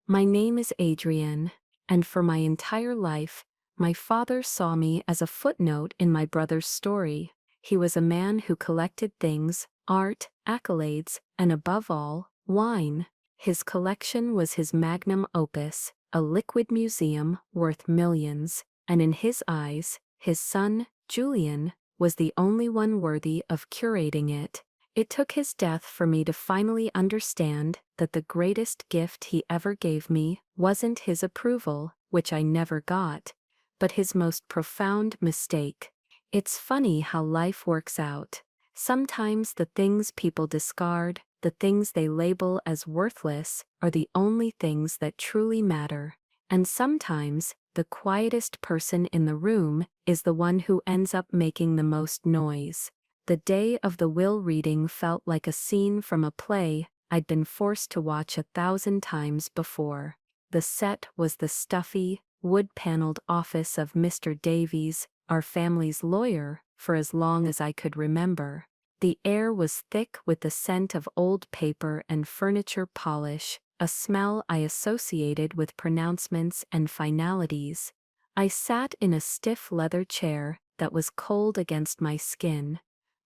My name is Adrienne, and for my entire life, my father saw me as a footnote in my brother's story. He was a man who collected things, art, accolades, and above all, wine. His collection was his magnum opus, a liquid museum worth millions, and in his eyes, his son, Julian, was the only one worthy of curating it. It took his death for me to finally understand that the greatest gift he ever gave me wasn't his approval, which I never got, but his most profound mistake. It's funny how life works out. Sometimes the things people discard, the things they label as worthless, are the only things that truly matter. And sometimes, the quietest person in the room is the one who ends up making the most noise. The day of the will reading felt like a scene from a play I'd been forced to watch 1,000 times before. The set was the stuffy, wood-paneled office of Mr. Davies, our family's lawyer, for as long as I could remember. The air was thick with the scent of old paper and furniture polish, a smell I associated with pronouncements and finalities. I sat in a stiff leather chair that was cold against my skin,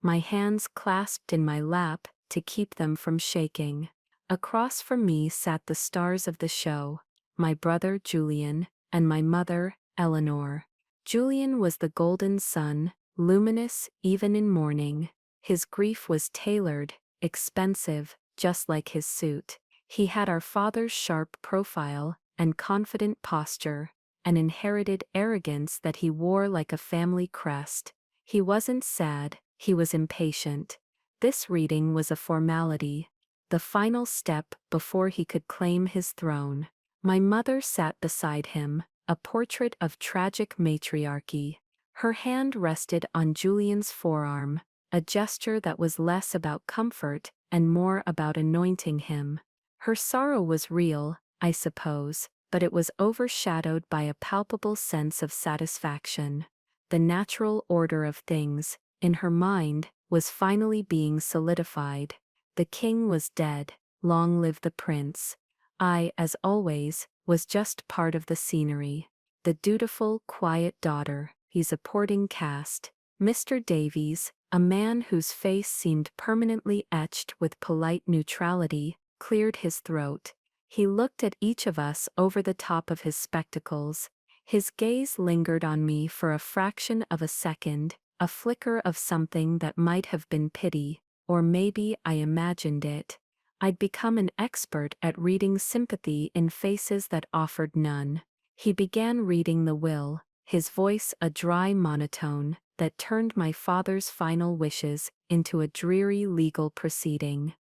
my hands clasped in my lap to keep them from shaking. Across from me sat the stars of the show, my brother Julian, and my mother, Eleanor. Julian was the golden sun, luminous even in mourning. His grief was tailored, expensive, just like his suit. He had our father's sharp profile and confident posture, an inherited arrogance that he wore like a family crest. He wasn't sad, he was impatient. This reading was a formality, the final step before he could claim his throne. My mother sat beside him, a portrait of tragic matriarchy. Her hand rested on Julian's forearm, a gesture that was less about comfort and more about anointing him. Her sorrow was real, I suppose, but it was overshadowed by a palpable sense of satisfaction. The natural order of things, in her mind, was finally being solidified. The king was dead, long live the prince. I, as always, was just part of the scenery. The dutiful, quiet daughter, the supporting cast. Mr. Davies, a man whose face seemed permanently etched with polite neutrality, cleared his throat. He looked at each of us over the top of his spectacles. His gaze lingered on me for a fraction of a second, a flicker of something that might have been pity, or maybe I imagined it. I'd become an expert at reading sympathy in faces that offered none. He began reading the will, his voice a dry monotone that turned my father's final wishes into a dreary legal proceeding.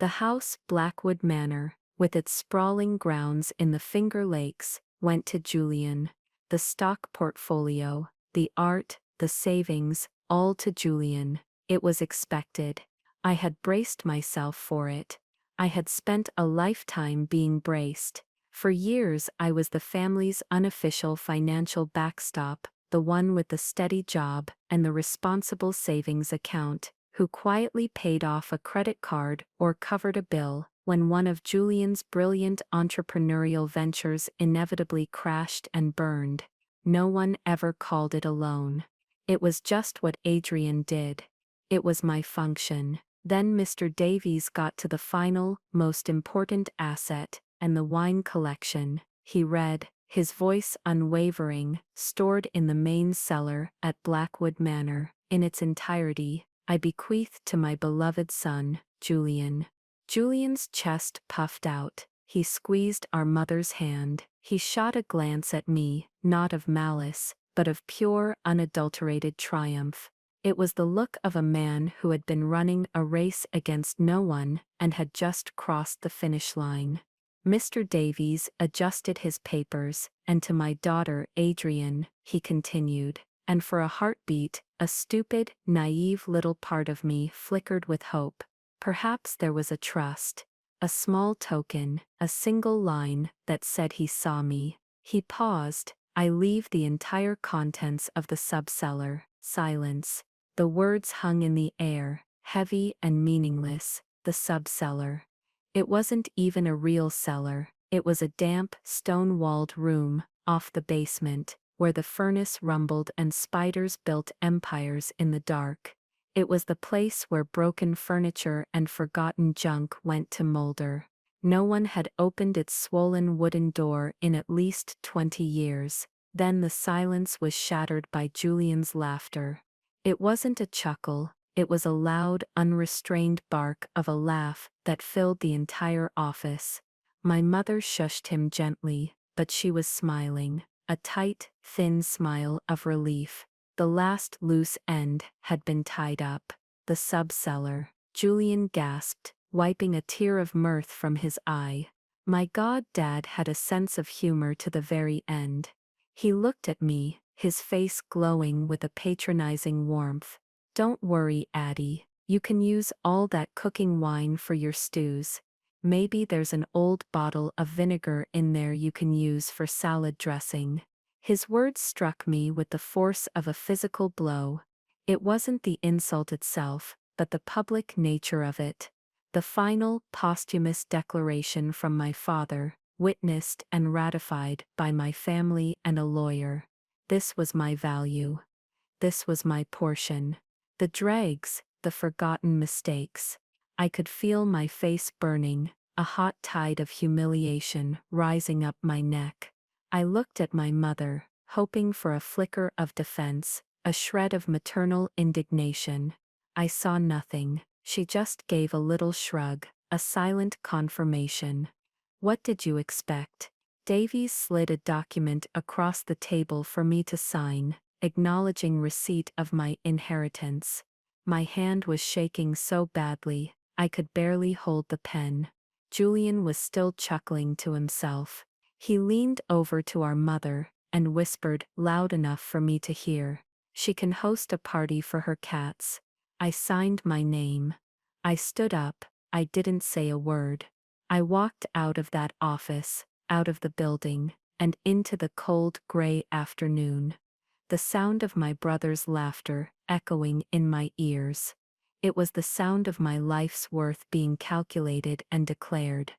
The house, Blackwood Manor, with its sprawling grounds in the Finger Lakes, went to Julian. The stock portfolio, the art, the savings, all to Julian. It was expected. I had braced myself for it. I had spent a lifetime being braced. For years I was the family's unofficial financial backstop, the one with the steady job and the responsible savings account, who quietly paid off a credit card or covered a bill when one of Julian's brilliant entrepreneurial ventures inevitably crashed and burned. No one ever called it a loan. It was just what Adrienne did. It was my function. Then Mr. Davies got to the final, most important asset, and the wine collection. He read, his voice unwavering, stored in the main cellar at Blackwood Manor, in its entirety, I bequeath to my beloved son, Julian. Julian's chest puffed out. He squeezed our mother's hand. He shot a glance at me, not of malice, but of pure, unadulterated triumph. It was the look of a man who had been running a race against no one and had just crossed the finish line. Mr. Davies adjusted his papers, and to my daughter Adrienne, he continued, and for a heartbeat, a stupid, naive little part of me flickered with hope. Perhaps there was a trust, a small token, a single line that said he saw me. He paused. I leave the entire contents of the sub-cellar. Silence. The words hung in the air, heavy and meaningless. The sub-cellar. It wasn't even a real cellar. It was a damp, stone-walled room, off the basement, where the furnace rumbled and spiders built empires in the dark. It was the place where broken furniture and forgotten junk went to molder. No one had opened its swollen wooden door in at least 20 years. Then the silence was shattered by Julian's laughter. It wasn't a chuckle, it was a loud, unrestrained bark of a laugh that filled the entire office. My mother shushed him gently, but she was smiling, a tight, thin smile of relief. The last loose end had been tied up. The sub-cellar. Julian gasped, wiping a tear of mirth from his eye. My God, Dad had a sense of humor to the very end. He looked at me, his face glowing with a patronizing warmth. Don't worry, Addie. You can use all that cooking wine for your stews. Maybe there's an old bottle of vinegar in there you can use for salad dressing. His words struck me with the force of a physical blow. It wasn't the insult itself, but the public nature of it. The final, posthumous declaration from my father, witnessed and ratified by my family and a lawyer. This was my value. This was my portion. The dregs, the forgotten mistakes. I could feel my face burning, a hot tide of humiliation rising up my neck. I looked at my mother, hoping for a flicker of defense, a shred of maternal indignation. I saw nothing. She just gave a little shrug, a silent confirmation. What did you expect? Davies slid a document across the table for me to sign, acknowledging receipt of my inheritance. My hand was shaking so badly, I could barely hold the pen. Julian was still chuckling to himself. He leaned over to our mother and whispered loud enough for me to hear. She can host a party for her cats. I signed my name. I stood up. I didn't say a word. I walked out of that office, out of the building, and into the cold gray afternoon. The sound of my brother's laughter echoing in my ears. It was the sound of my life's worth being calculated and declared.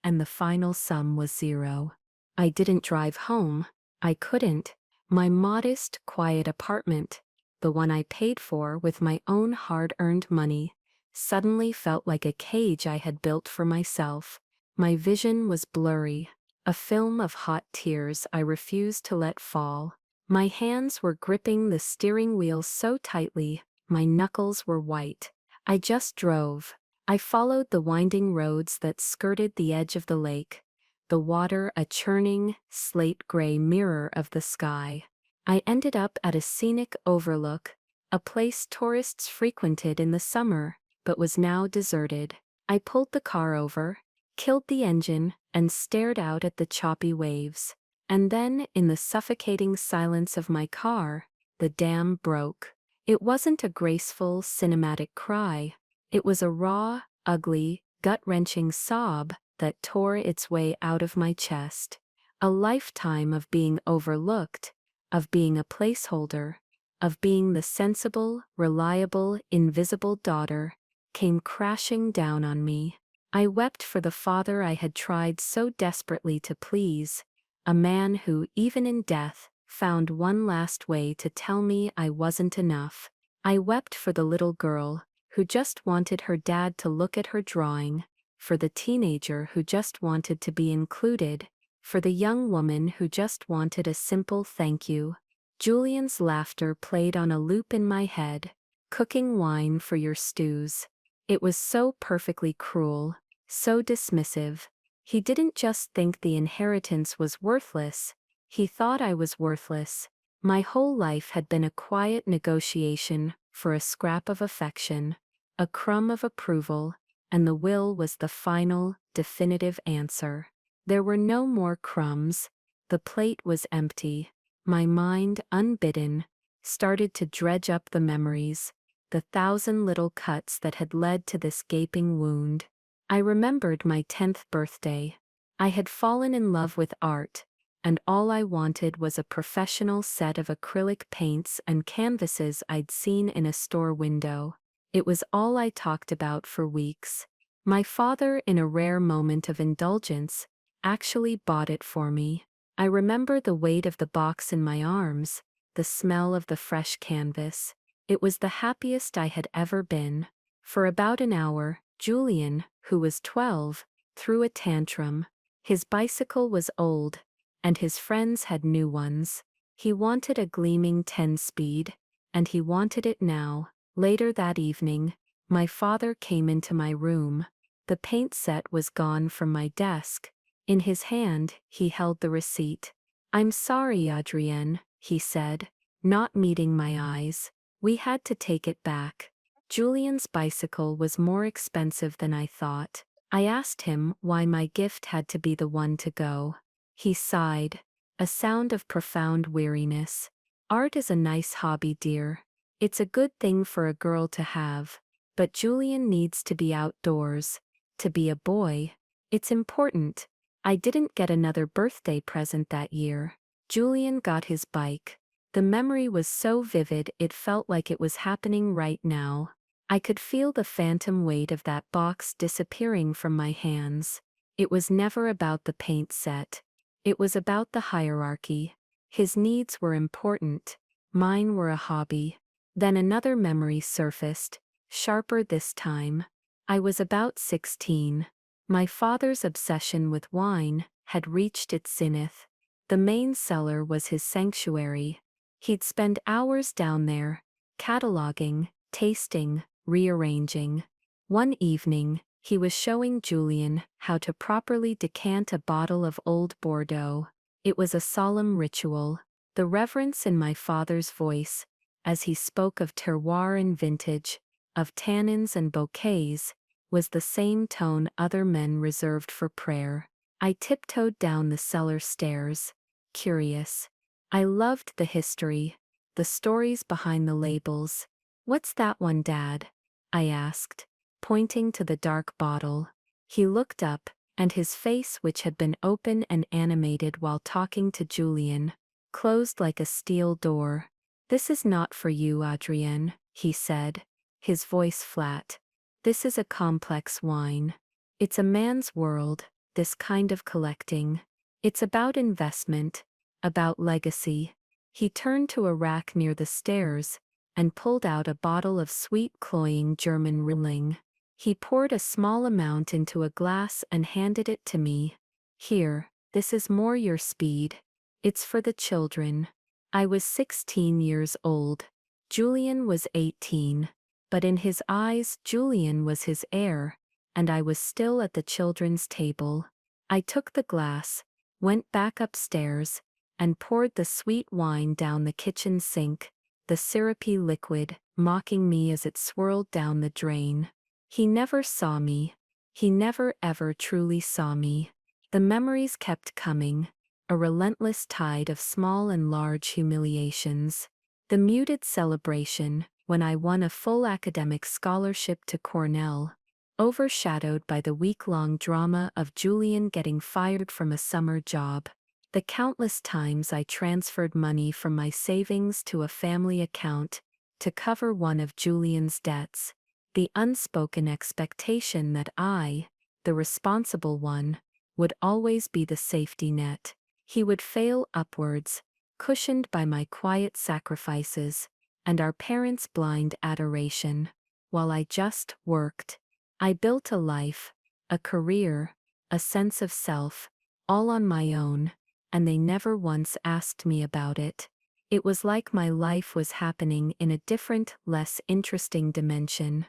And the final sum was 0. I didn't drive home. I couldn't. My modest, quiet apartment, the one I paid for with my own hard-earned money, suddenly felt like a cage I had built for myself. My vision was blurry, a film of hot tears I refused to let fall. My hands were gripping the steering wheel so tightly, my knuckles were white. I just drove. I followed the winding roads that skirted the edge of the lake, the water a churning, slate-gray mirror of the sky. I ended up at a scenic overlook, a place tourists frequented in the summer, but was now deserted. I pulled the car over, killed the engine, and stared out at the choppy waves. And then, in the suffocating silence of my car, the dam broke. It wasn't a graceful, cinematic cry. It was a raw, ugly, gut-wrenching sob that tore its way out of my chest. A lifetime of being overlooked, of being a placeholder, of being the sensible, reliable, invisible daughter, came crashing down on me. I wept for the father I had tried so desperately to please, a man who, even in death, found one last way to tell me I wasn't enough. I wept for the little girl, who just wanted her dad to look at her drawing, for the teenager who just wanted to be included, for the young woman who just wanted a simple thank you. Julian's laughter played on a loop in my head, cooking wine for your stews. It was so perfectly cruel, so dismissive. He didn't just think the inheritance was worthless, he thought I was worthless. My whole life had been a quiet negotiation for a scrap of affection, a crumb of approval, and the will was the final, definitive answer. There were no more crumbs. The plate was empty. My mind, unbidden, started to dredge up the memories, the 1,000 little cuts that had led to this gaping wound. I remembered my 10th birthday. I had fallen in love with art, and all I wanted was a professional set of acrylic paints and canvases I'd seen in a store window. It was all I talked about for weeks. My father, in a rare moment of indulgence, actually bought it for me. I remember the weight of the box in my arms, the smell of the fresh canvas. It was the happiest I had ever been. For about an hour, Julian, who was 12, threw a tantrum. His bicycle was old, and his friends had new ones. He wanted a gleaming 10-speed, and he wanted it now. Later that evening, my father came into my room. The paint set was gone from my desk. In his hand, he held the receipt. "I'm sorry, Adrienne," he said, not meeting my eyes. "We had to take it back." Julian's bicycle was more expensive than I thought. I asked him why my gift had to be the one to go. He sighed, a sound of profound weariness. "Art is a nice hobby, dear. It's a good thing for a girl to have. But Julian needs to be outdoors. To be a boy. It's important." I didn't get another birthday present that year. Julian got his bike. The memory was so vivid it felt like it was happening right now. I could feel the phantom weight of that box disappearing from my hands. It was never about the paint set. It was about the hierarchy. His needs were important. Mine were a hobby. Then another memory surfaced, sharper this time. I was about 16. My father's obsession with wine had reached its zenith. The main cellar was his sanctuary. He'd spend hours down there, cataloging, tasting, rearranging. One evening, he was showing Julian how to properly decant a bottle of old Bordeaux. It was a solemn ritual. The reverence in my father's voice, as he spoke of terroir and vintage, of tannins and bouquets, was the same tone other men reserved for prayer. I tiptoed down the cellar stairs, curious. I loved the history, the stories behind the labels. "What's that one, Dad?" I asked, pointing to the dark bottle. He looked up, and his face, which had been open and animated while talking to Julian, closed like a steel door. "This is not for you, Adrienne," he said, his voice flat. "This is a complex wine. It's a man's world, this kind of collecting. It's about investment, about legacy." He turned to a rack near the stairs and pulled out a bottle of sweet cloying German Riesling. He poured a small amount into a glass and handed it to me. "Here, this is more your speed. It's for the children." I was 16 years old. Julian was 18. But in his eyes, Julian was his heir, and I was still at the children's table. I took the glass, went back upstairs, and poured the sweet wine down the kitchen sink, the syrupy liquid mocking me as it swirled down the drain. He never saw me. He never ever truly saw me. The memories kept coming, a relentless tide of small and large humiliations. The muted celebration, when I won a full academic scholarship to Cornell, overshadowed by the week-long drama of Julian getting fired from a summer job. The countless times I transferred money from my savings to a family account to cover one of Julian's debts. The unspoken expectation that I, the responsible one, would always be the safety net. He would fail upwards, cushioned by my quiet sacrifices and our parents' blind adoration, while I just worked. I built a life, a career, a sense of self, all on my own, and they never once asked me about it. It was like my life was happening in a different, less interesting dimension.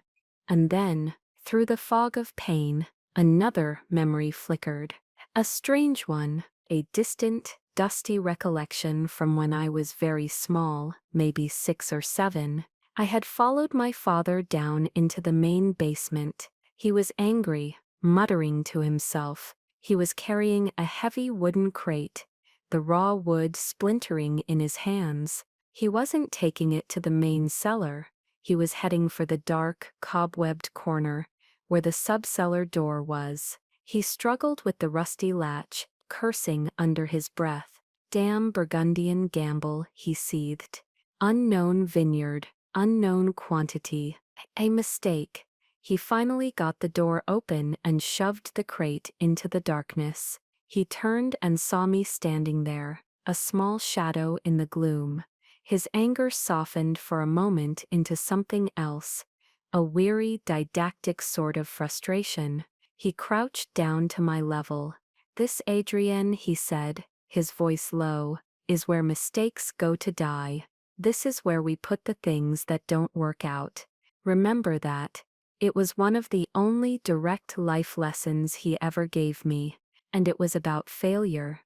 And then, through the fog of pain, another memory flickered. A strange one, a distant, dusty recollection from when I was very small, maybe 6 or 7. I had followed my father down into the main basement. He was angry, muttering to himself. He was carrying a heavy wooden crate, the raw wood splintering in his hands. He wasn't taking it to the main cellar. He was heading for the dark, cobwebbed corner, where the sub-cellar door was. He struggled with the rusty latch, cursing under his breath. "Damn Burgundian gamble," he seethed. "Unknown vineyard, unknown quantity. A mistake." He finally got the door open and shoved the crate into the darkness. He turned and saw me standing there, a small shadow in the gloom. His anger softened for a moment into something else, a weary, didactic sort of frustration. He crouched down to my level. "This, Adrienne," he said, his voice low, "is where mistakes go to die. This is where we put the things that don't work out. Remember that." It was one of the only direct life lessons he ever gave me, and it was about failure.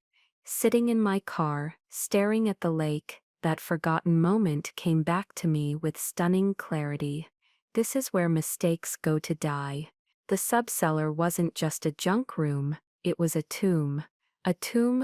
Sitting in my car, staring at the lake, that forgotten moment came back to me with stunning clarity. This is where mistakes go to die. The sub-cellar wasn't just a junk room, it was a tomb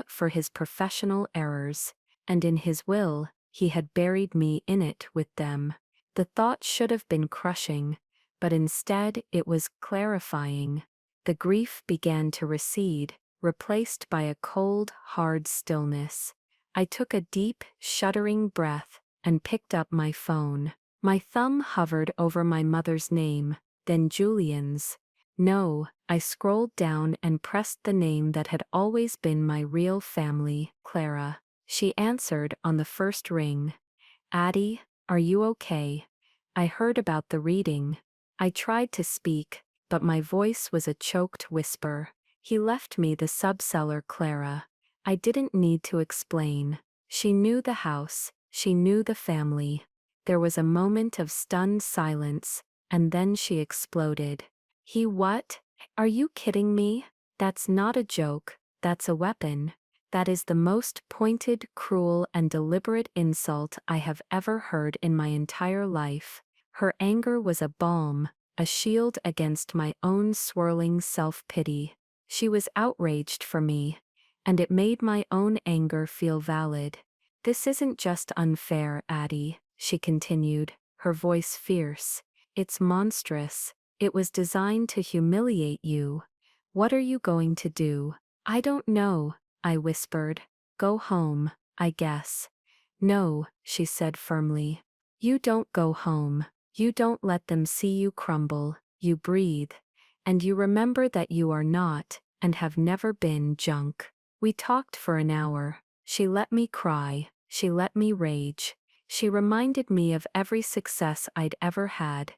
for his professional errors, and in his will, he had buried me in it with them. The thought should have been crushing, but instead it was clarifying. The grief began to recede, replaced by a cold, hard stillness. I took a deep, shuddering breath and picked up my phone. My thumb hovered over my mother's name, then Julian's. "No," I scrolled down and pressed the name that had always been my real family, Clara. She answered on the first ring. "Addie, are you okay?" I heard about the reading. I tried to speak, but my voice was a choked whisper. "He left me the sub-cellar, Clara." I didn't need to explain. She knew the house, she knew the family. There was a moment of stunned silence, and then she exploded. "He what? Are you kidding me? That's not a joke, that's a weapon. That is the most pointed, cruel, and deliberate insult I have ever heard in my entire life." Her anger was a balm, a shield against my own swirling self-pity. She was outraged for me, and it made my own anger feel valid. "This isn't just unfair, Addie," she continued, her voice fierce. "It's monstrous. It was designed to humiliate you. What are you going to do?" "I don't know," I whispered. "Go home, I guess." "No," she said firmly. "You don't go home. You don't let them see you crumble, you breathe. And you remember that you are not, and have never been, junk." We talked for an hour. She let me cry, she let me rage. She reminded me of every success I'd ever had,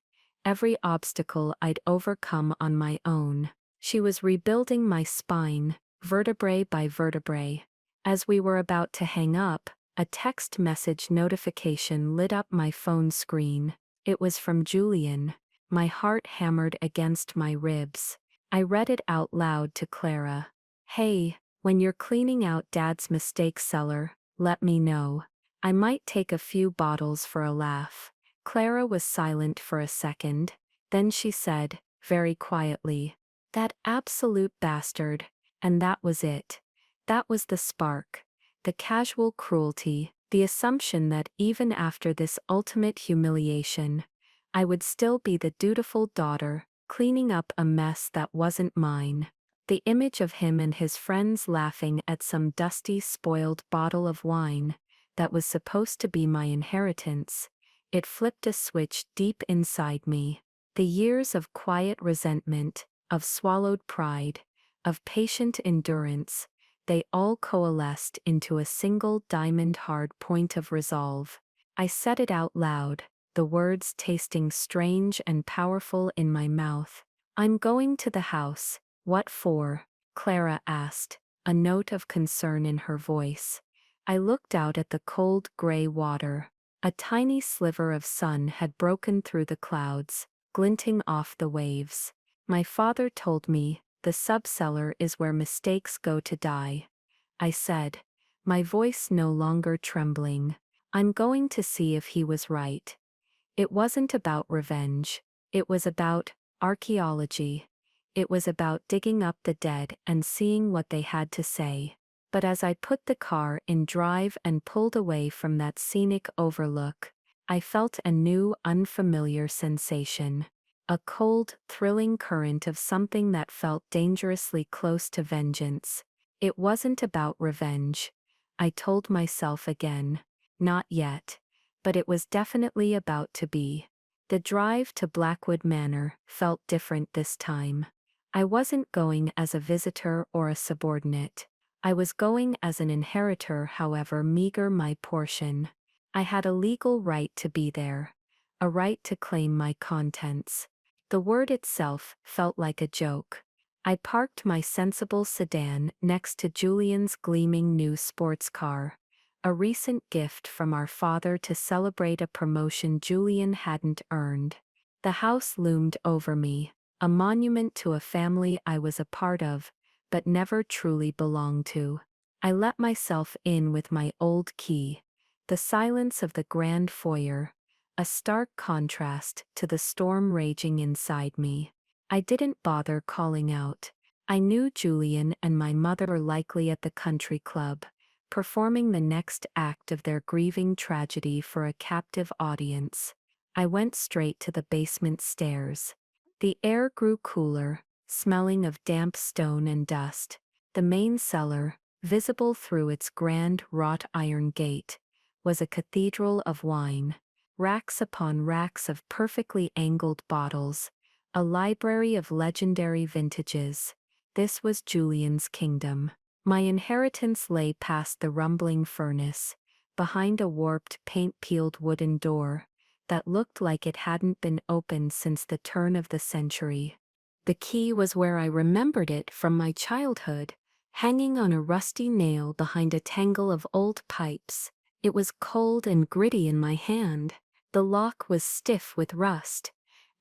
every obstacle I'd overcome on my own. She was rebuilding my spine, vertebrae by vertebrae. As we were about to hang up, a text message notification lit up my phone screen. It was from Julian. My heart hammered against my ribs. I read it out loud to Clara. "Hey, when you're cleaning out Dad's mistake cellar, let me know. I might take a few bottles for a laugh." Clara was silent for a second. Then she said, very quietly, "That absolute bastard." And that was it. That was the spark. The casual cruelty, the assumption that even after this ultimate humiliation, I would still be the dutiful daughter, cleaning up a mess that wasn't mine. The image of him and his friends laughing at some dusty, spoiled bottle of wine that was supposed to be my inheritance. It flipped a switch deep inside me. The years of quiet resentment, of swallowed pride, of patient endurance, they all coalesced into a single diamond-hard point of resolve. I said it out loud, the words tasting strange and powerful in my mouth. "I'm going to the house." "What for?" Clara asked, a note of concern in her voice. I looked out at the cold gray water. A tiny sliver of sun had broken through the clouds, glinting off the waves. "My father told me, the sub-cellar is where mistakes go to die," I said, my voice no longer trembling. "I'm going to see if he was right." It wasn't about revenge. It was about archaeology. It was about digging up the dead and seeing what they had to say. But as I put the car in drive and pulled away from that scenic overlook, I felt a new, unfamiliar sensation. A cold, thrilling current of something that felt dangerously close to vengeance. It wasn't about revenge, I told myself again. Not yet. But it was definitely about to be. The drive to Blackwood Manor felt different this time. I wasn't going as a visitor or a subordinate. I was going as an inheritor, however meager my portion. I had a legal right to be there, a right to claim my contents. The word itself felt like a joke. I parked my sensible sedan next to Julian's gleaming new sports car, a recent gift from our father to celebrate a promotion Julian hadn't earned. The house loomed over me, a monument to a family I was a part of, but never truly belonged to. I let myself in with my old key. The silence of the grand foyer, a stark contrast to the storm raging inside me. I didn't bother calling out. I knew Julian and my mother were likely at the country club, performing the next act of their grieving tragedy for a captive audience. I went straight to the basement stairs. The air grew cooler, smelling of damp stone and dust. The main cellar, visible through its grand wrought iron gate, was a cathedral of wine. Racks upon racks of perfectly angled bottles, a library of legendary vintages. This was Julian's kingdom. My inheritance lay past the rumbling furnace, behind a warped paint-peeled wooden door that looked like it hadn't been opened since the turn of the century. The key was where I remembered it from my childhood, hanging on a rusty nail behind a tangle of old pipes. It was cold and gritty in my hand. The lock was stiff with rust,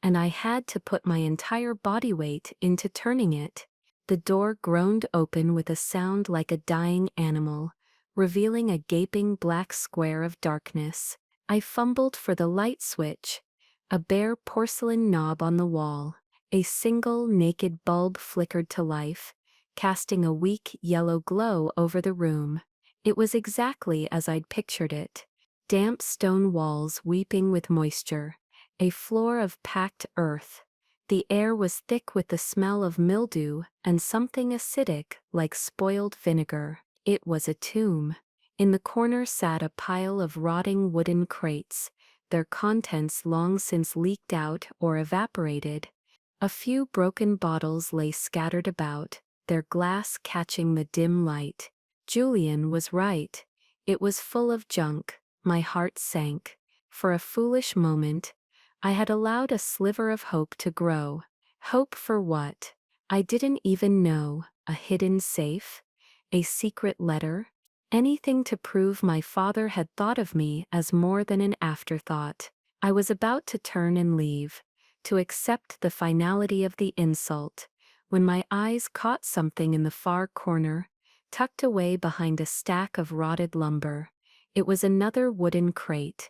and I had to put my entire body weight into turning it. The door groaned open with a sound like a dying animal, revealing a gaping black square of darkness. I fumbled for the light switch, a bare porcelain knob on the wall. A single naked bulb flickered to life, casting a weak yellow glow over the room. It was exactly as I'd pictured it. Damp stone walls weeping with moisture, a floor of packed earth. The air was thick with the smell of mildew and something acidic like spoiled vinegar. It was a tomb. In the corner sat a pile of rotting wooden crates, their contents long since leaked out or evaporated. A few broken bottles lay scattered about, their glass catching the dim light. Julian was right. It was full of junk. My heart sank. For a foolish moment, I had allowed a sliver of hope to grow. Hope for what? I didn't even know. A hidden safe? A secret letter? Anything to prove my father had thought of me as more than an afterthought. I was about to turn and leave, to accept the finality of the insult, when my eyes caught something in the far corner, tucked away behind a stack of rotted lumber. It was another wooden crate,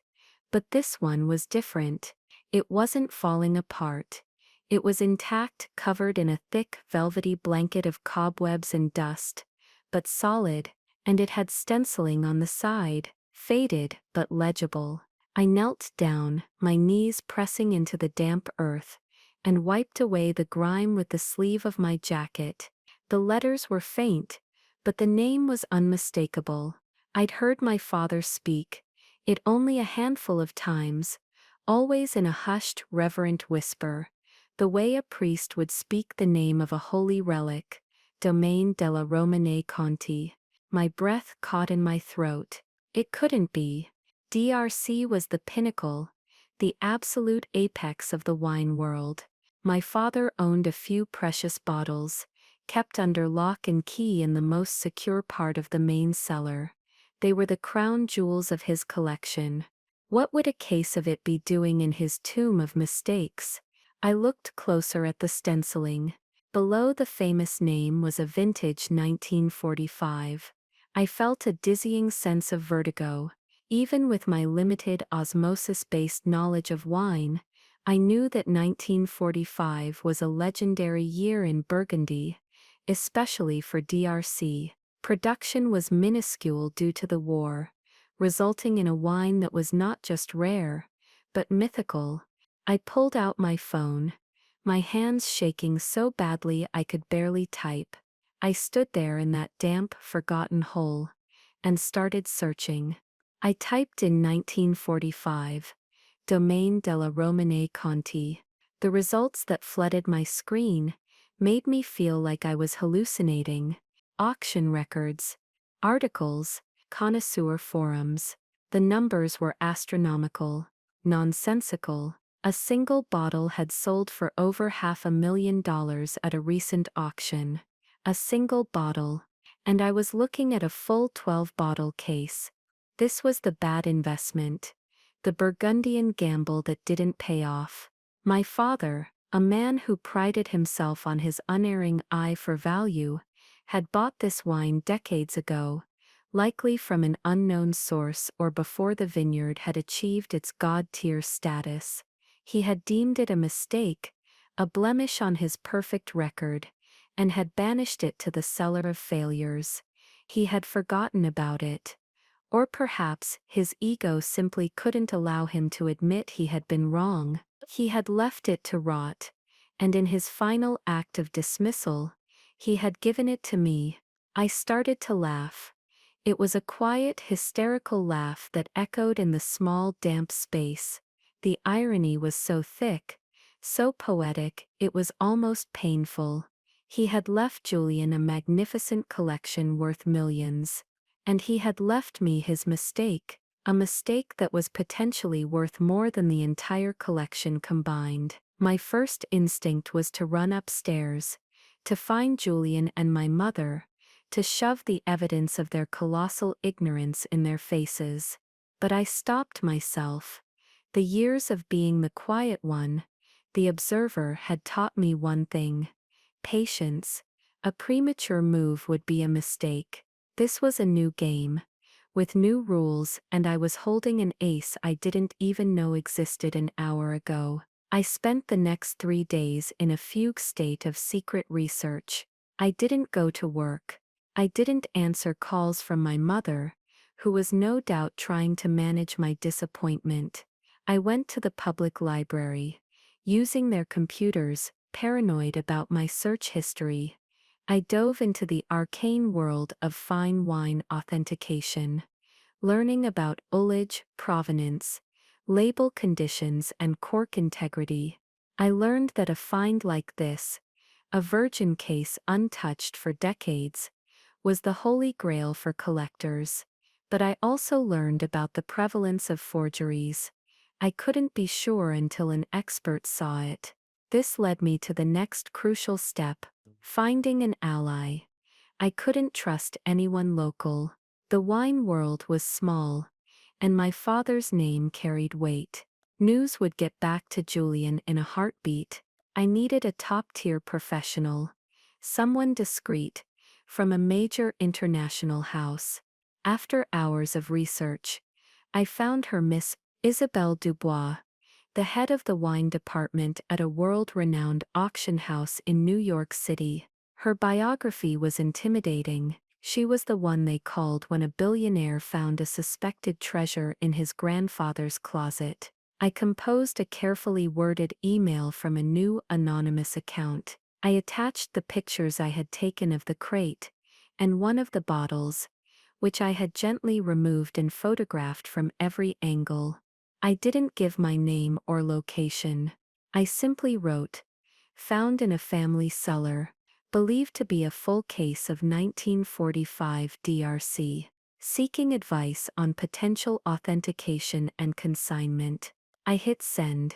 but this one was different. It wasn't falling apart. It was intact, covered in a thick, velvety blanket of cobwebs and dust, but solid, and it had stenciling on the side, faded but legible. I knelt down, my knees pressing into the damp earth, and wiped away the grime with the sleeve of my jacket. The letters were faint, but the name was unmistakable. I'd heard my father speak, it only a handful of times, always in a hushed, reverent whisper, the way a priest would speak the name of a holy relic, Domaine della Romane Conti. My breath caught in my throat. It couldn't be. DRC was the pinnacle, the absolute apex of the wine world. My father owned a few precious bottles, kept under lock and key in the most secure part of the main cellar. They were the crown jewels of his collection. What would a case of it be doing in his tomb of mistakes? I looked closer at the stenciling. Below the famous name was a vintage 1945. I felt a dizzying sense of vertigo. Even with my limited osmosis-based knowledge of wine, I knew that 1945 was a legendary year in Burgundy, especially for DRC. Production was minuscule due to the war, resulting in a wine that was not just rare, but mythical. I pulled out my phone, my hands shaking so badly I could barely type. I stood there in that damp, forgotten hole, and started searching. I typed in 1945, Domaine della Romane Conti. The results that flooded my screen made me feel like I was hallucinating. auction records, articles, connoisseur forums. The numbers were astronomical, nonsensical. A single bottle had sold for over $500,000 at a recent auction. A single bottle. And I was looking at a full 12-bottle case. This was the bad investment. The Burgundian gamble that didn't pay off. My father, a man who prided himself on his unerring eye for value, had bought this wine decades ago, likely from an unknown source or before the vineyard had achieved its god-tier status. He had deemed it a mistake, a blemish on his perfect record, and had banished it to the cellar of failures. He had forgotten about it. Or perhaps his ego simply couldn't allow him to admit he had been wrong. He had left it to rot, and in his final act of dismissal, he had given it to me. I started to laugh. It was a quiet, hysterical laugh that echoed in the small, damp space. The irony was so thick, so poetic, it was almost painful. He had left Julian a magnificent collection worth millions. And he had left me his mistake, a mistake that was potentially worth more than the entire collection combined. My first instinct was to run upstairs, to find Julian and my mother, to shove the evidence of their colossal ignorance in their faces. But I stopped myself. The years of being the quiet one, the observer, had taught me one thing: patience. A premature move would be a mistake. This was a new game, with new rules, and I was holding an ace I didn't even know existed an hour ago. I spent the next 3 days in a fugue state of secret research. I didn't go to work. I didn't answer calls from my mother, who was no doubt trying to manage my disappointment. I went to the public library, using their computers, paranoid about my search history. I dove into the arcane world of fine wine authentication, learning about ullage, provenance, label conditions, and cork integrity. I learned that a find like this, a virgin case untouched for decades, was the holy grail for collectors. But I also learned about the prevalence of forgeries. I couldn't be sure until an expert saw it. This led me to the next crucial step: finding an ally. I couldn't trust anyone local. The wine world was small, and my father's name carried weight. News would get back to Julian in a heartbeat. I needed a top-tier professional, someone discreet, from a major international house. After hours of research, I found her, Miss Isabelle Dubois, the head of the wine department at a world-renowned auction house in New York City. Her biography was intimidating. She was the one they called when a billionaire found a suspected treasure in his grandfather's closet. I composed a carefully worded email from a new anonymous account. I attached the pictures I had taken of the crate, and one of the bottles, which I had gently removed and photographed from every angle. I didn't give my name or location. I simply wrote, "Found in a family cellar, believed to be a full case of 1945 DRC. Seeking advice on potential authentication and consignment." I hit send,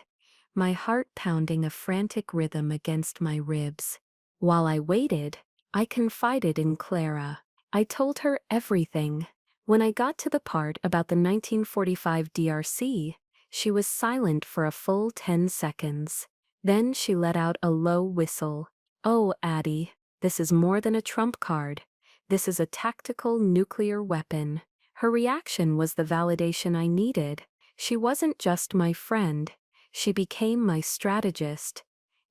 my heart pounding a frantic rhythm against my ribs. While I waited, I confided in Clara. I told her everything. When I got to the part about the 1945 DRC, she was silent for a full 10 seconds. Then she let out a low whistle. "Oh, Addie, this is more than a trump card. This is a tactical nuclear weapon." Her reaction was the validation I needed. She wasn't just my friend, she became my strategist.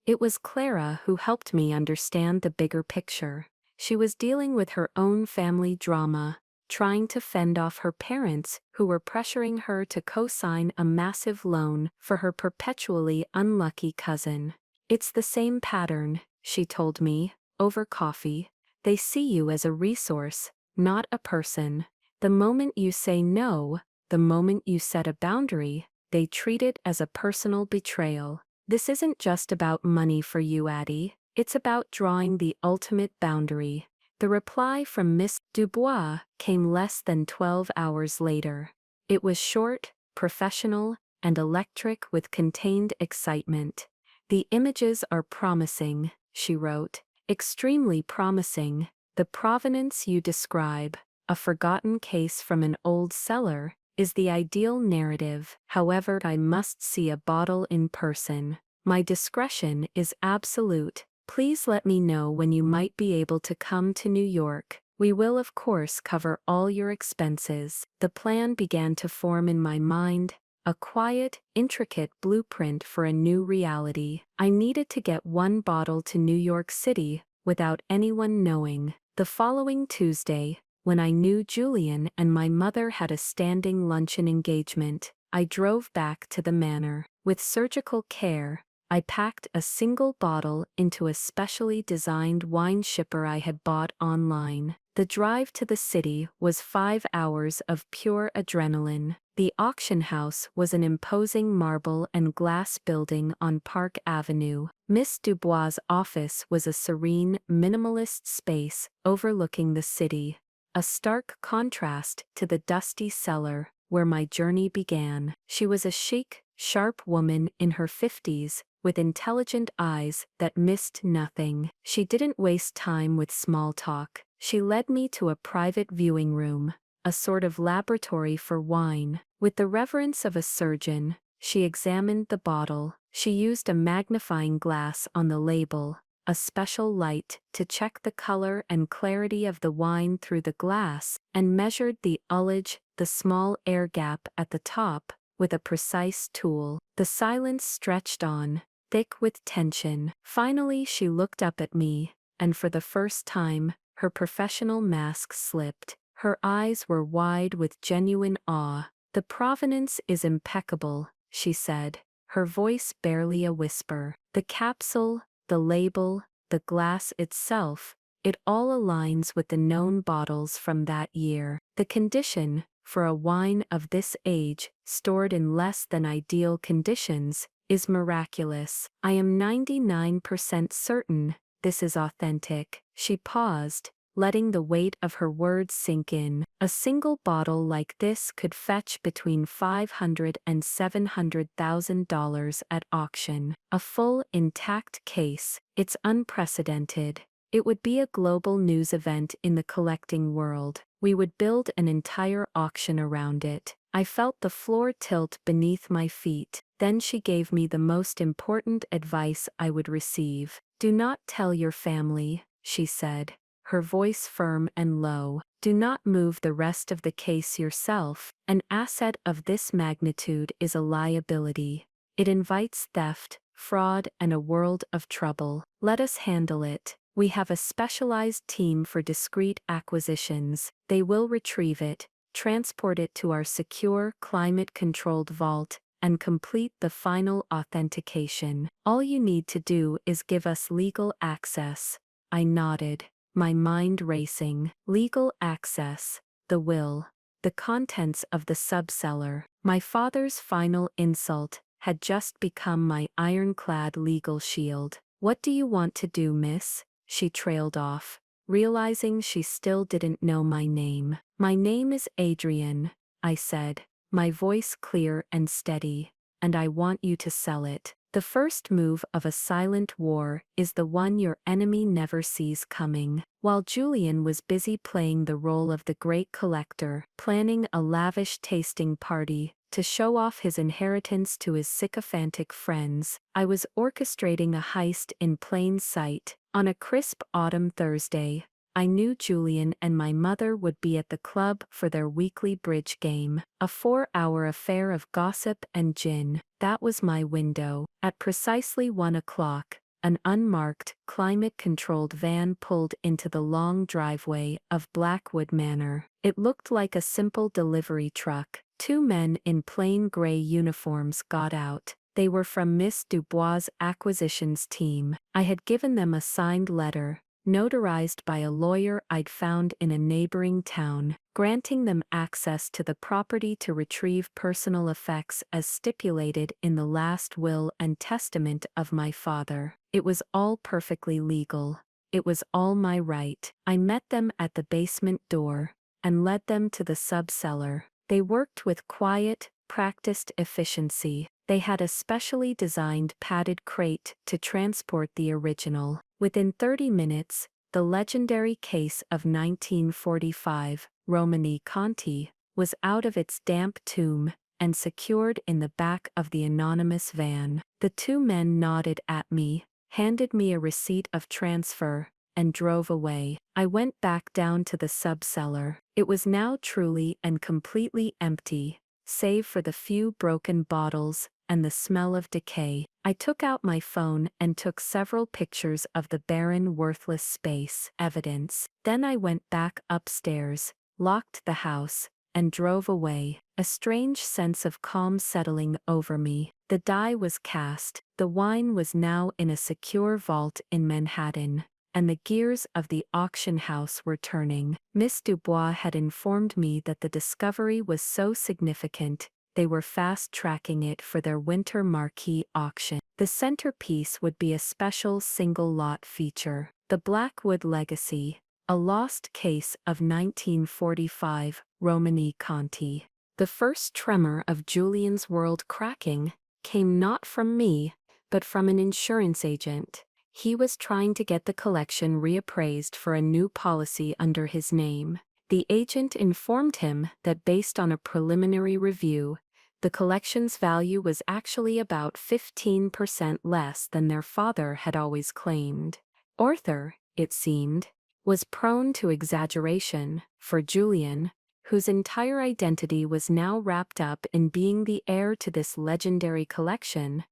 It was Clara who helped me understand the bigger picture. She was dealing with her own family drama, trying to fend off her parents who were pressuring her to co-sign a massive loan for her perpetually unlucky cousin. "It's the same pattern," she told me, over coffee. "They see you as a resource, not a person. The moment you say no, the moment you set a boundary, they treat it as a personal betrayal. This isn't just about money for you, Addie. It's about drawing the ultimate boundary. The reply from Miss Dubois came less than 12 hours later. It was short, professional, and electric with contained excitement. "The images are promising," she wrote. "Extremely promising. The provenance you describe, a forgotten case from an old cellar, is the ideal narrative. However, I must see a bottle in person. My discretion is absolute. Please let me know when you might be able to come to New York. We will of course cover all your expenses." The plan began to form in my mind, a quiet, intricate blueprint for a new reality. I needed to get one bottle to New York City without anyone knowing. The following Tuesday, when I knew Julian and my mother had a standing luncheon engagement, I drove back to the manor. With surgical care, I packed a single bottle into a specially designed wine shipper I had bought online. The drive to the city was 5 hours of pure adrenaline. The auction house was an imposing marble and glass building on Park Avenue. Miss Dubois' office was a serene, minimalist space overlooking the city, a stark contrast to the dusty cellar where my journey began. She was a chic, sharp woman in her 50s, with intelligent eyes that missed nothing. She didn't waste time with small talk. She led me to a private viewing room, a sort of laboratory for wine. With the reverence of a surgeon, she examined the bottle. She used a magnifying glass on the label, a special light to check the color and clarity of the wine through the glass, and measured the ullage, the small air gap at the top, with a precise tool. The silence stretched on, thick with tension. Finally she looked up at me, and for the first time, her professional mask slipped. Her eyes were wide with genuine awe. "The provenance is impeccable," she said, her voice barely a whisper. "The capsule, the label, the glass itself, it all aligns with the known bottles from that year. The condition, for a wine of this age, stored in less than ideal conditions, is miraculous. I am 99% certain this is authentic." She paused, letting the weight of her words sink in. "A single bottle like this could fetch between $500,000 and $700,000 at auction. A full, intact case, it's unprecedented. It would be a global news event in the collecting world. We would build an entire auction around it." I felt the floor tilt beneath my feet. Then she gave me the most important advice I would receive. "Do not tell your family," she said, her voice firm and low. "Do not move the rest of the case yourself. An asset of this magnitude is a liability. It invites theft, fraud, and a world of trouble. Let us handle it. We have a specialized team for discreet acquisitions. They will retrieve it, transport it to our secure, climate-controlled vault, and complete the final authentication. All you need to do is give us legal access." I nodded, my mind racing. Legal access, the will, the contents of the sub-cellar. My father's final insult had just become my ironclad legal shield. "What do you want to do, miss?" she trailed off, realizing she still didn't know my name. "My name is Adrienne," I said, my voice clear and steady, "and I want you to sell it. The first move of a silent war is the one your enemy never sees coming." While Julian was busy playing the role of the great collector, planning a lavish tasting party to show off his inheritance to his sycophantic friends, I was orchestrating a heist in plain sight. On a crisp autumn Thursday, I knew Julian and my mother would be at the club for their weekly bridge game, a 4-hour affair of gossip and gin. That was my window. At precisely 1 o'clock, an unmarked, climate-controlled van pulled into the long driveway of Blackwood Manor. It looked like a simple delivery truck. 2 men in plain gray uniforms got out. They were from Miss Dubois' acquisitions team. I had given them a signed letter, notarized by a lawyer I'd found in a neighboring town, granting them access to the property to retrieve personal effects as stipulated in the last will and testament of my father. It was all perfectly legal. It was all my right. I met them at the basement door and led them to the sub-cellar. They worked with quiet, practiced efficiency. They had a specially designed padded crate to transport the original. Within 30 minutes, the legendary case of 1945, Romani Conti, was out of its damp tomb and secured in the back of the anonymous van. The two men nodded at me, handed me a receipt of transfer, and drove away. I went back down to the sub-cellar. It was now truly and completely empty, save for the few broken bottles and the smell of decay. I took out my phone and took several pictures of the barren, worthless space, evidence. Then I went back upstairs, locked the house, and drove away, a strange sense of calm settling over me. The die was cast, the wine was now in a secure vault in Manhattan, and the gears of the auction house were turning. Miss Dubois had informed me that the discovery was so significant, they were fast-tracking it for their winter marquee auction. The centerpiece would be a special single-lot feature, the Blackwood Legacy, a lost case of 1945, Romani Conti. The first tremor of Julian's world cracking came not from me, but from an insurance agent. He was trying to get the collection reappraised for a new policy under his name. The agent informed him that based on a preliminary review, the collection's value was actually about 15% less than their father had always claimed. Arthur, it seemed, was prone to exaggeration. For Julian, whose entire identity was now wrapped up in being the heir to this legendary collection,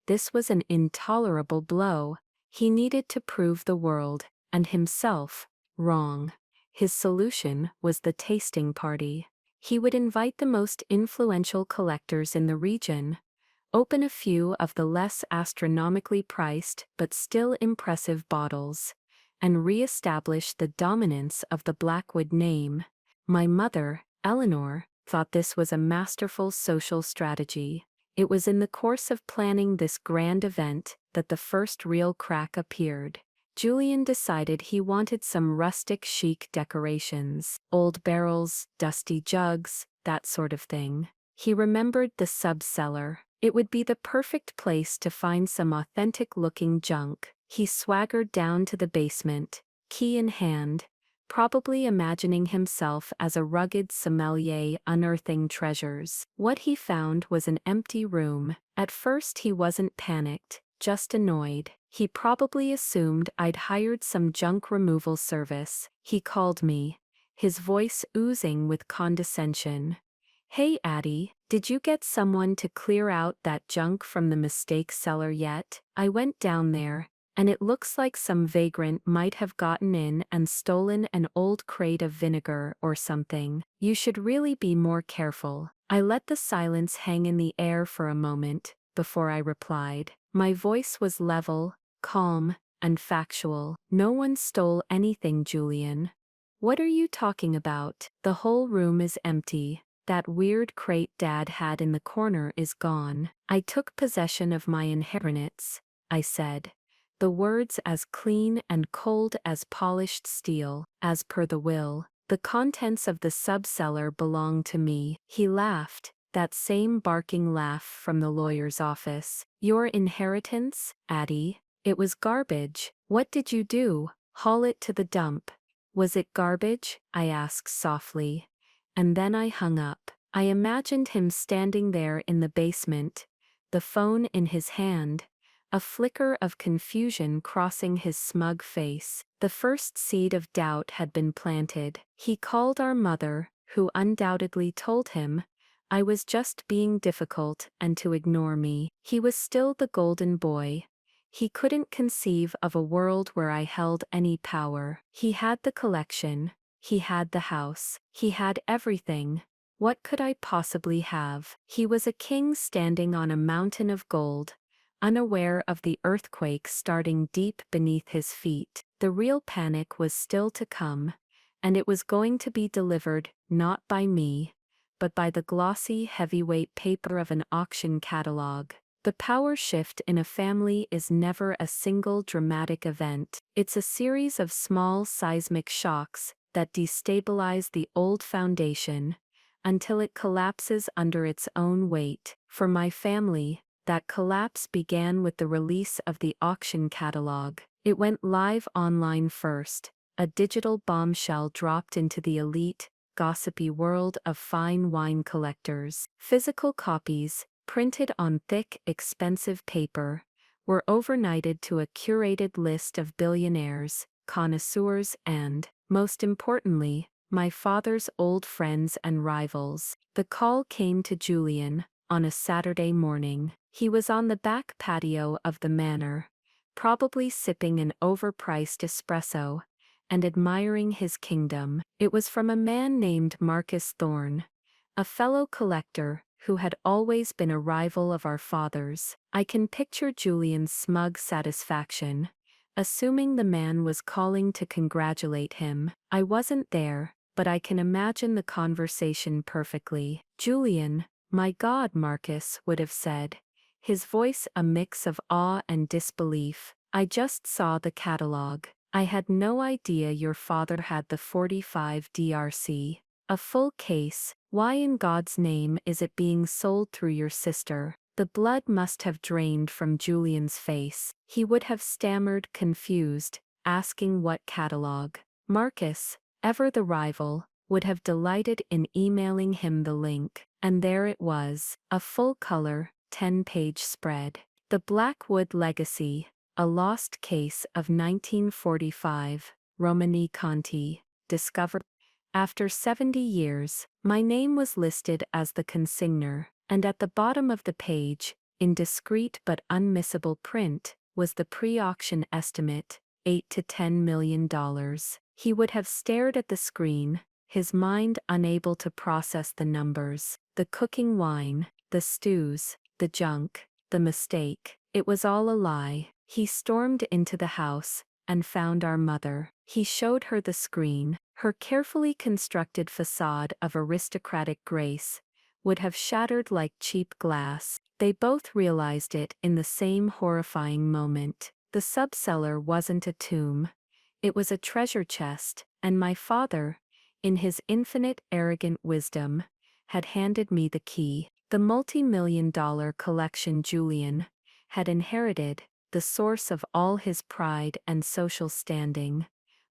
this was an intolerable blow. He needed to prove the world, and himself, wrong. His solution was the tasting party. He would invite the most influential collectors in the region, open a few of the less astronomically priced but still impressive bottles, and re-establish the dominance of the Blackwood name. My mother, Eleanor, thought this was a masterful social strategy. It was in the course of planning this grand event that the first real crack appeared. Julian decided he wanted some rustic chic decorations, old barrels, dusty jugs, that sort of thing. He remembered the sub-cellar. It would be the perfect place to find some authentic-looking junk. He swaggered down to the basement, key in hand, probably imagining himself as a rugged sommelier unearthing treasures. What he found was an empty room. At first he wasn't panicked, just annoyed. He probably assumed I'd hired some junk removal service. He called me, his voice oozing with condescension. "Hey Addie, did you get someone to clear out that junk from the mistake cellar yet? I went down there, and it looks like some vagrant might have gotten in and stolen an old crate of vinegar or something. You should really be more careful." I let the silence hang in the air for a moment before I replied. My voice was level, calm, and factual. "No one stole anything, Julian. What are you talking about? The whole room is empty. That weird crate Dad had in the corner is gone. I took possession of my inheritance," I said, the words as clean and cold as polished steel. "As per the will, the contents of the sub-cellar belong to me." He laughed, that same barking laugh from the lawyer's office. "Your inheritance, Addie? It was garbage. What did you do? Haul it to the dump?" "Was it garbage?" I asked softly. And then I hung up. I imagined him standing there in the basement, the phone in his hand, a flicker of confusion crossing his smug face. The first seed of doubt had been planted. He called our mother, who undoubtedly told him I was just being difficult and to ignore me. He was still the golden boy. He couldn't conceive of a world where I held any power. He had the collection. He had the house. He had everything. What could I possibly have? He was a king standing on a mountain of gold, unaware of the earthquake starting deep beneath his feet. The real panic was still to come, and it was going to be delivered not by me, but by the glossy heavyweight paper of an auction catalog. The power shift in a family is never a single dramatic event. It's a series of small seismic shocks that destabilize the old foundation until it collapses under its own weight. For my family, that collapse began with the release of the auction catalog. It went live online first, a digital bombshell dropped into the elite, gossipy world of fine wine collectors. Physical copies, printed on thick, expensive paper, were overnighted to a curated list of billionaires, connoisseurs and, most importantly, my father's old friends and rivals. The call came to Julian on a Saturday morning. He was on the back patio of the manor, probably sipping an overpriced espresso and admiring his kingdom. It was from a man named Marcus Thorne, a fellow collector who had always been a rival of our father's. I can picture Julian's smug satisfaction, assuming the man was calling to congratulate him. I wasn't there, but I can imagine the conversation perfectly. "Julian, my God," Marcus would have said, his voice a mix of awe and disbelief. "I just saw the catalog. I had no idea your father had the 45 DRC. A full case. Why in God's name is it being sold through your sister?" The blood must have drained from Julian's face. He would have stammered, confused, asking what catalog. Marcus, ever the rival, would have delighted in emailing him the link. And there it was, a full-color, 10-page spread. The Blackwood Legacy, a lost case of 1945, Romani Conti, discovered. After 70 years, my name was listed as the consignor, and at the bottom of the page, in discreet but unmissable print, was the pre-auction estimate, $8 to $10 million. He would have stared at the screen, his mind unable to process the numbers, the cooking wine, the stews, the junk, the mistake. It was all a lie. He stormed into the house and found our mother. He showed her the screen. Her carefully constructed facade of aristocratic grace would have shattered like cheap glass. They both realized it in the same horrifying moment. The sub-cellar wasn't a tomb. It was a treasure chest, and my father, in his infinite arrogant wisdom, had handed me the key. The multi-million-dollar collection Julian had inherited, the source of all his pride and social standing,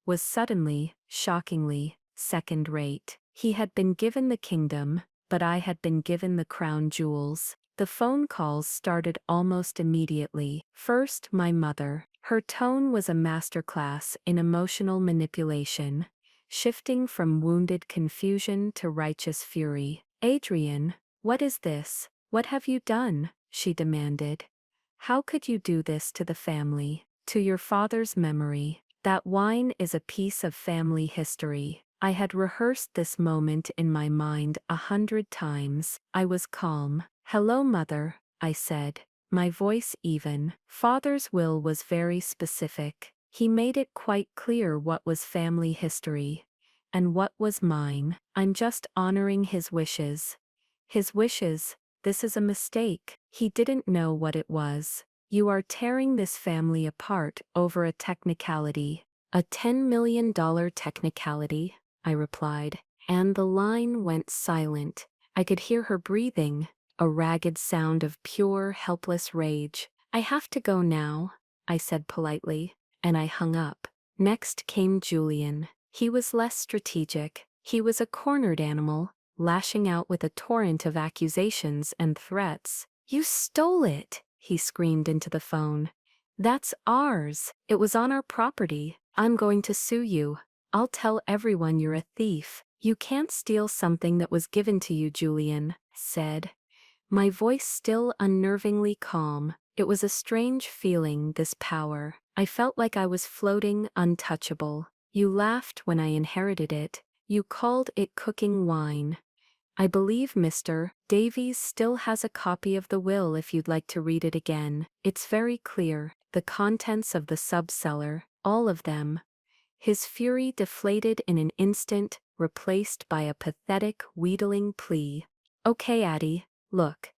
was suddenly, shockingly, second-rate. He had been given the kingdom, but I had been given the crown jewels. The phone calls started almost immediately. First, my mother. Her tone was a masterclass in emotional manipulation, shifting from wounded confusion to righteous fury. "Adrienne, what is this? What have you done?" she demanded. "How could you do this to the family, to your father's memory? That wine is a piece of family history." I had rehearsed this moment in my mind 100 times. I was calm. "Hello, Mother," I said, my voice even. Father's will was very specific. He made it quite clear what was family history and what was mine. I'm just honoring his wishes. His wishes. This is a mistake. He didn't know what it was. You are tearing this family apart over a technicality. A $10 million technicality, I replied, and the line went silent. I could hear her breathing, a ragged sound of pure, helpless rage. I have to go now, I said politely, and I hung up. Next came Julian. He was less strategic. He was a cornered animal, lashing out with a torrent of accusations and threats. You stole it, he screamed into the phone. That's ours. It was on our property. I'm going to sue you. I'll tell everyone you're a thief. You can't steal something that was given to you, Julian said. My voice still unnervingly calm. It was a strange feeling, this power. I felt like I was floating, untouchable. You laughed when I inherited it. You called it cooking wine. I believe Mr. Davies still has a copy of the will if you'd like to read it again. It's very clear. The contents of the sub-cellar, all of them. His fury deflated in an instant, replaced by a pathetic, wheedling plea. Okay, Addie, look.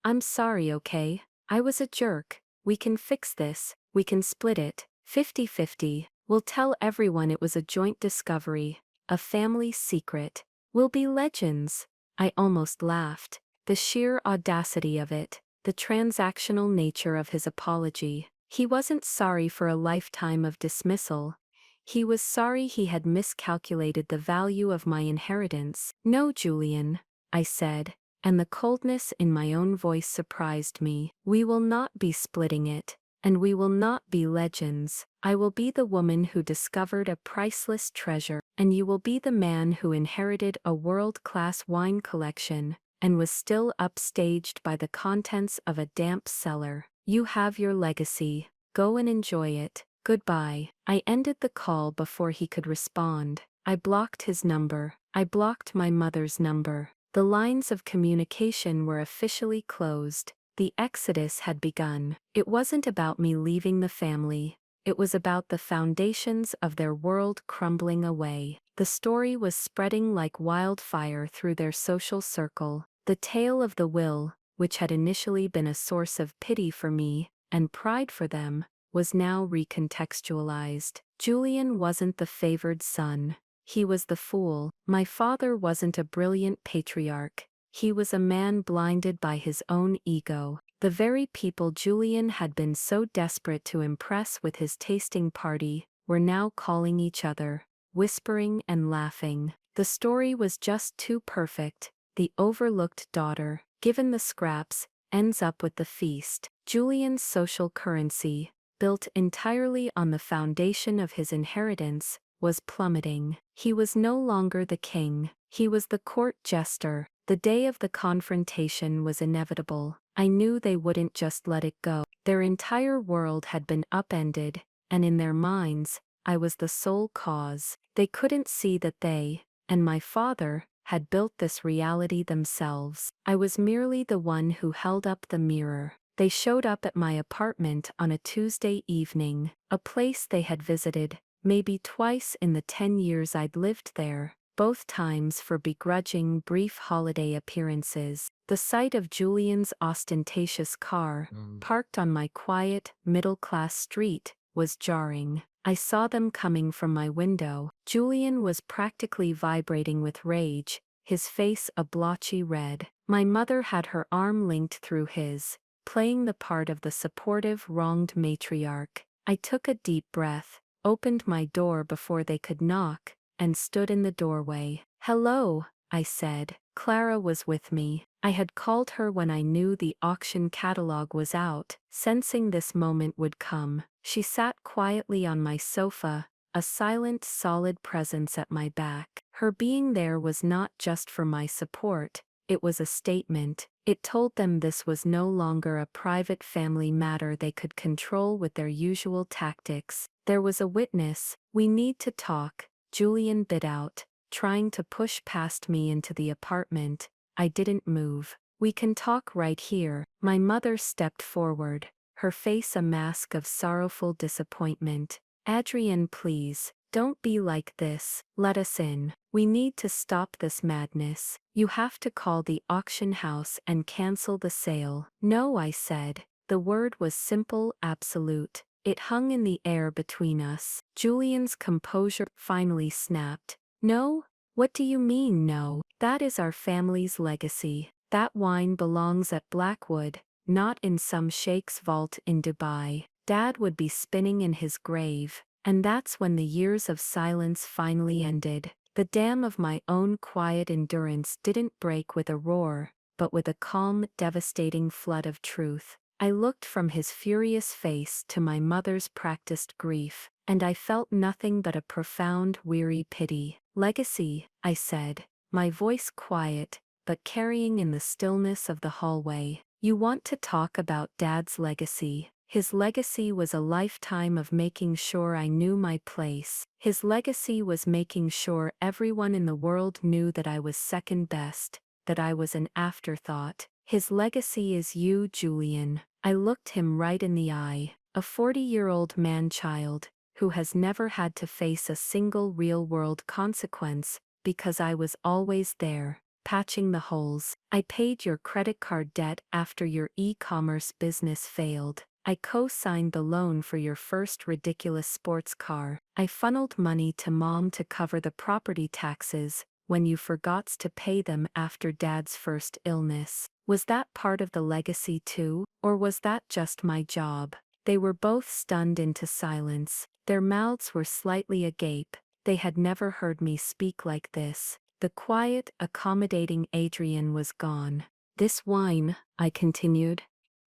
I'm sorry, okay? I was a jerk. We can fix this. We can split it. 50-50. We'll tell everyone it was a joint discovery. A family secret. We'll be legends. I almost laughed. The sheer audacity of it. The transactional nature of his apology. He wasn't sorry for a lifetime of dismissal. He was sorry he had miscalculated the value of my inheritance. No, Julian, I said, and the coldness in my own voice surprised me. We will not be splitting it, and we will not be legends. I will be the woman who discovered a priceless treasure, and you will be the man who inherited a world-class wine collection, and was still upstaged by the contents of a damp cellar. You have your legacy. Go and enjoy it. Goodbye. I ended the call before he could respond. I blocked his number. I blocked my mother's number. The lines of communication were officially closed. The exodus had begun. It wasn't about me leaving the family. It was about the foundations of their world crumbling away. The story was spreading like wildfire through their social circle. The tale of the will, which had initially been a source of pity for me and pride for them, was now recontextualized. Julian wasn't the favored son. He was the fool. My father wasn't a brilliant patriarch. He was a man blinded by his own ego. The very people Julian had been so desperate to impress with his tasting party were now calling each other, whispering and laughing. The story was just too perfect. The overlooked daughter, given the scraps, ends up with the feast. Julian's social currency, built entirely on the foundation of his inheritance, was plummeting. He was no longer the king. He was the court jester. The day of the confrontation was inevitable. I knew they wouldn't just let it go. Their entire world had been upended, and in their minds, I was the sole cause. They couldn't see that they, and my father, had built this reality themselves. I was merely the one who held up the mirror. They showed up at my apartment on a Tuesday evening, a place they had visited maybe twice in the 10 years I'd lived there, both times for begrudging brief holiday appearances. The sight of Julian's ostentatious car, parked on my quiet, middle-class street, was jarring. I saw them coming from my window. Julian was practically vibrating with rage, his face a blotchy red. My mother had her arm linked through his, playing the part of the supportive, wronged matriarch. I took a deep breath, opened my door before they could knock, and stood in the doorway. "Hello," I said. Clara was with me. I had called her when I knew the auction catalog was out, sensing this moment would come. She sat quietly on my sofa, a silent, solid presence at my back. Her being there was not just for my support, it was a statement. It told them this was no longer a private family matter they could control with their usual tactics. There was a witness. "We need to talk," Julian bit out, trying to push past me into the apartment. I didn't move. "We can talk right here." My mother stepped forward, her face a mask of sorrowful disappointment. "Adrienne, please, don't be like this. Let us in. We need to stop this madness. You have to call the auction house and cancel the sale." "No," I said. The word was simple, absolute. It hung in the air between us. Julian's composure finally snapped. "No? What do you mean, no? That is our family's legacy. That wine belongs at Blackwood, not in some sheikh's vault in Dubai." Dad would be spinning in his grave, and that's when the years of silence finally ended. The dam of my own quiet endurance didn't break with a roar, but with a calm, devastating flood of truth. I looked from his furious face to my mother's practiced grief, and I felt nothing but a profound, weary pity. "Legacy," I said, my voice quiet, but carrying in the stillness of the hallway. "You want to talk about Dad's legacy." His legacy was a lifetime of making sure I knew my place. His legacy was making sure everyone in the world knew that I was second best, that I was an afterthought. His legacy is you, Julian. I looked him right in the eye, a 40-year-old man-child, who has never had to face a single real-world consequence, because I was always there. patching the holes. I paid your credit card debt after your e-commerce business failed. I co-signed the loan for your first ridiculous sports car. I funneled money to mom to cover the property taxes when you forgot to pay them after dad's first illness. Was that part of the legacy too, or was that just my job? They were both stunned into silence. Their mouths were slightly agape. They had never heard me speak like this. The quiet, accommodating Adrienne was gone. This wine, I continued,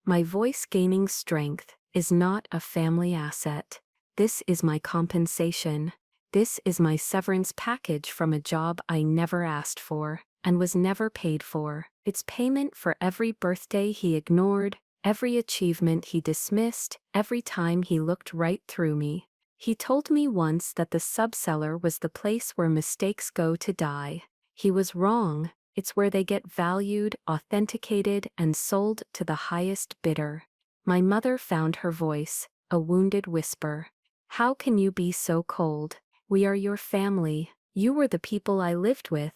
my voice gaining strength, is not a family asset. This is my compensation. This is my severance package from a job I never asked for, and was never paid for. It's payment for every birthday he ignored, every achievement he dismissed, every time he looked right through me. He told me once that the sub-cellar was the place where mistakes go to die. He was wrong. It's where they get valued, authenticated, and sold to the highest bidder. My mother found her voice, a wounded whisper. How can you be so cold? We are your family. You were the people I lived with.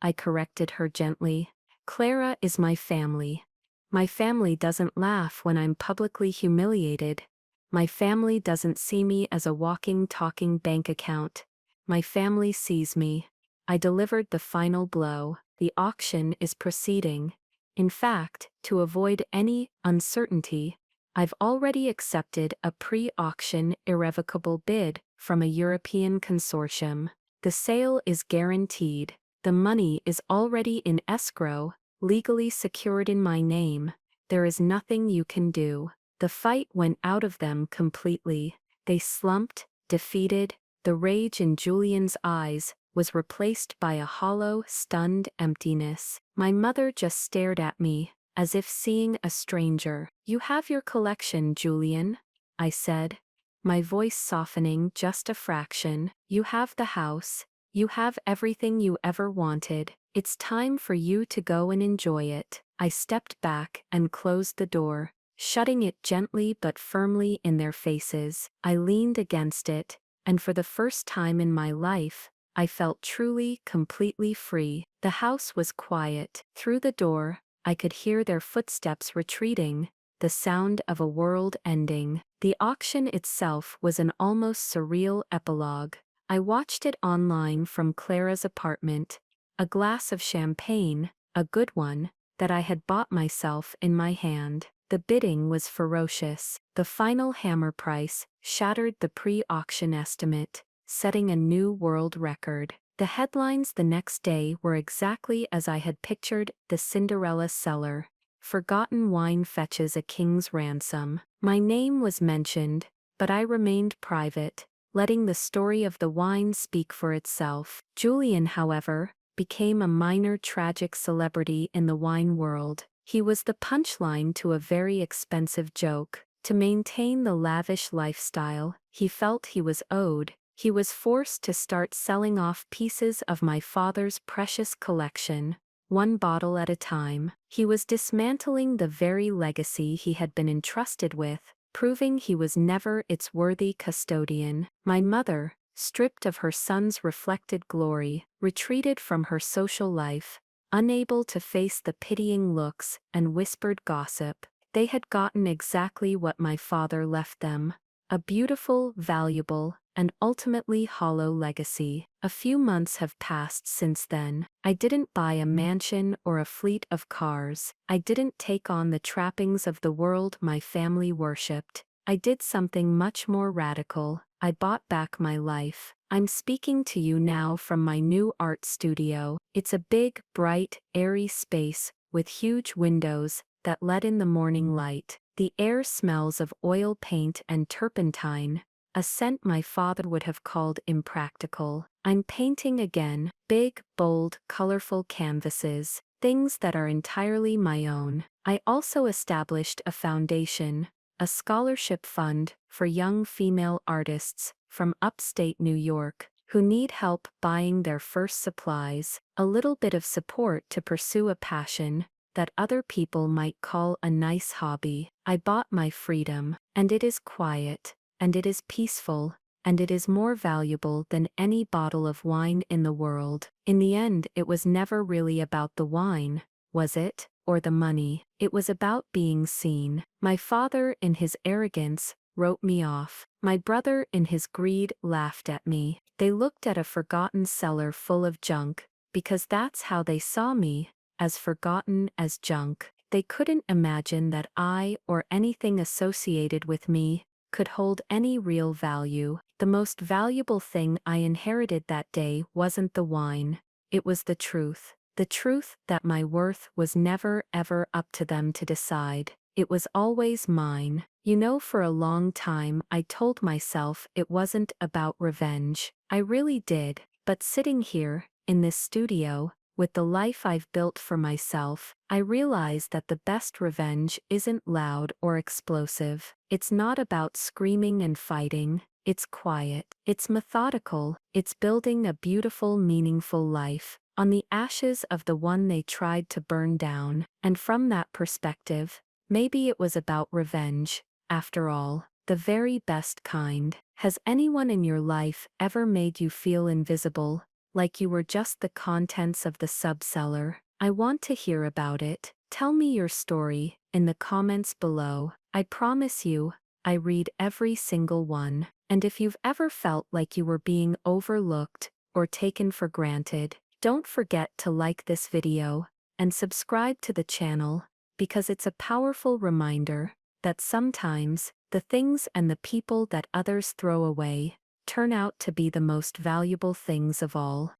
I corrected her gently. Clara is my family. My family doesn't laugh when I'm publicly humiliated. My family doesn't see me as a walking, talking bank account. My family sees me. I delivered the final blow. The auction is proceeding. In fact, to avoid any uncertainty, I've already accepted a pre-auction irrevocable bid from a European consortium. The sale is guaranteed. The money is already in escrow, legally secured in my name. There is nothing you can do. The fight went out of them completely. They slumped, defeated. The rage in Julian's eyes was replaced by a hollow, stunned emptiness. My mother just stared at me, as if seeing a stranger. You have your collection, Julian, I said, my voice softening just a fraction. You have the house. You have everything you ever wanted. It's time for you to go and enjoy it. I stepped back and closed the door, shutting it gently but firmly in their faces. I leaned against it, and for the first time in my life, I felt truly, completely free. The house was quiet. Through the door, I could hear their footsteps retreating, the sound of a world ending. The auction itself was an almost surreal epilogue. I watched it online from Clara's apartment, a glass of champagne, a good one, that I had bought myself in my hand. The bidding was ferocious. The final hammer price shattered the pre-auction estimate, setting a new world record. The headlines the next day were exactly as I had pictured the Cinderella cellar. Forgotten wine fetches a king's ransom. My name was mentioned, but I remained private, letting the story of the wine speak for itself. Julian, however, became a minor tragic celebrity in the wine world. He was the punchline to a very expensive joke. To maintain the lavish lifestyle he felt he was owed, he was forced to start selling off pieces of my father's precious collection, one bottle at a time. He was dismantling the very legacy he had been entrusted with, proving he was never its worthy custodian. My mother, stripped of her son's reflected glory, retreated from her social life, unable to face the pitying looks and whispered gossip. They had gotten exactly what my father left them: a beautiful, valuable, and ultimately hollow legacy. A few months have passed since then. I didn't buy a mansion or a fleet of cars. I didn't take on the trappings of the world my family worshipped. I did something much more radical. I bought back my life. I'm speaking to you now from my new art studio. It's a big, bright, airy space with huge windows that let in the morning light. The air smells of oil paint and turpentine, a scent my father would have called impractical. I'm painting again, big, bold, colorful canvases, things that are entirely my own. I also established a foundation, a scholarship fund for young female artists from upstate New York who need help buying their first supplies, a little bit of support to pursue a passion that other people might call a nice hobby. I bought my freedom, and it is quiet, and it is peaceful, and it is more valuable than any bottle of wine in the world. In the end, it was never really about the wine, was it? Or the money. It was about being seen. My father, in his arrogance, wrote me off. My brother, in his greed, laughed at me. They looked at a forgotten cellar full of junk, because that's how they saw me, as forgotten as junk. They couldn't imagine that I, or anything associated with me, could hold any real value. The most valuable thing I inherited that day wasn't the wine. It was the truth. The truth that my worth was never ever up to them to decide. It was always mine. You know, for a long time I told myself it wasn't about revenge. I really did. But sitting here, in this studio, with the life I've built for myself, I realize that the best revenge isn't loud or explosive. It's not about screaming and fighting. It's quiet. It's methodical. It's building a beautiful, meaningful life on the ashes of the one they tried to burn down. And from that perspective, maybe it was about revenge, after all, the very best kind. Has anyone in your life ever made you feel invisible, like you were just the contents of the sub-cellar? I want to hear about it. Tell me your story in the comments below. I promise you, I read every single one. And if you've ever felt like you were being overlooked or taken for granted, don't forget to like this video and subscribe to the channel, because it's a powerful reminder that sometimes the things and the people that others throw away turn out to be the most valuable things of all.